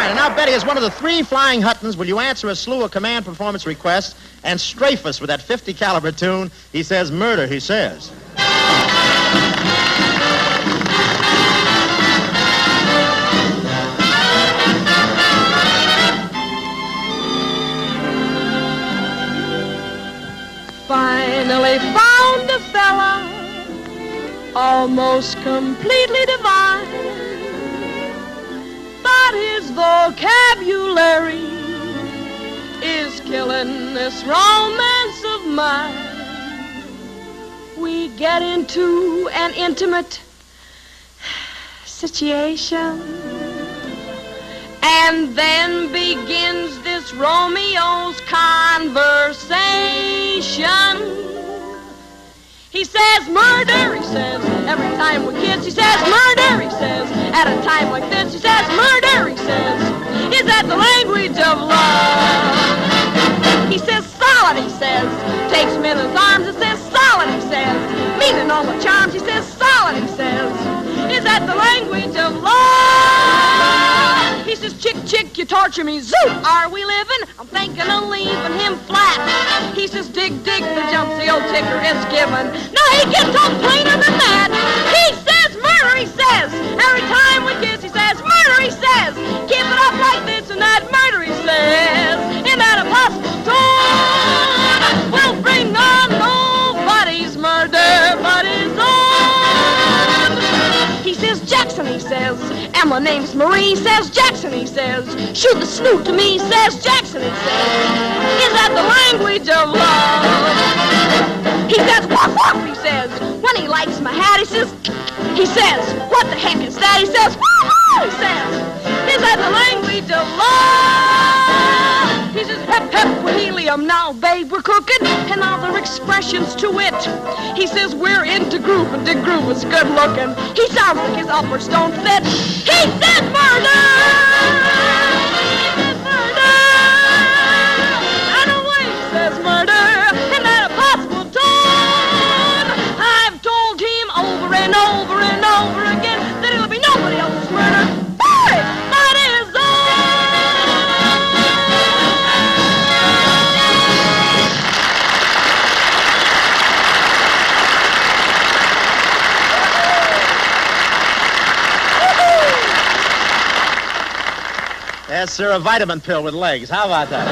right, and now, Betty, as one of the 3 flying Huttons, will you answer a slew of command performance requests and strafe us with that 50 caliber tune? He says murder, he says. Finally found a fella almost completely divine, but his vocabulary is killing this romance of mine. We get into an intimate situation, and then begins this Romeo's conversation. He says murder, he says, every time we're kids. He says murder, he says, at a time like this. He says murder, he says, is that the language of love? He says solid, he says, takes him in his arms. He says solid, he says, meaning all the charms. He says solid, he says, is that the language of love? He says, chick, chick, you torture me, zoot, are we living? I'm thinking of leaving him flat. He says, dig, dig, the jumps the old ticker is given. No, he gets on plainer than that. He says murder, he says, every time we kiss, he says murder, he says, keep it up like this and that, murder, he says, in that impossible tone, will bring on nobody's murder but his own. He says Jackson, he says, and my name's Marie. He says Jackson, he says, shoot the snoot to me. He says Jackson, he says, is that the language of love? He says woof woof, he says, when he likes my hat. He says what the heck is that? He says woo woo, he says, is that the language of love? He says hep hep with helium, now babe we're cooking, and other expressions to it. He says we're into groove, and Dick Groove is good looking. He sounds like his uppers don't fit. He says murder! He says murder! I know what he says murder, and that impossible tone. I've told him over and over and over again that it'll be nobody else's murder. Hey, but his own. Yes, sir, a vitamin pill with legs. How about that?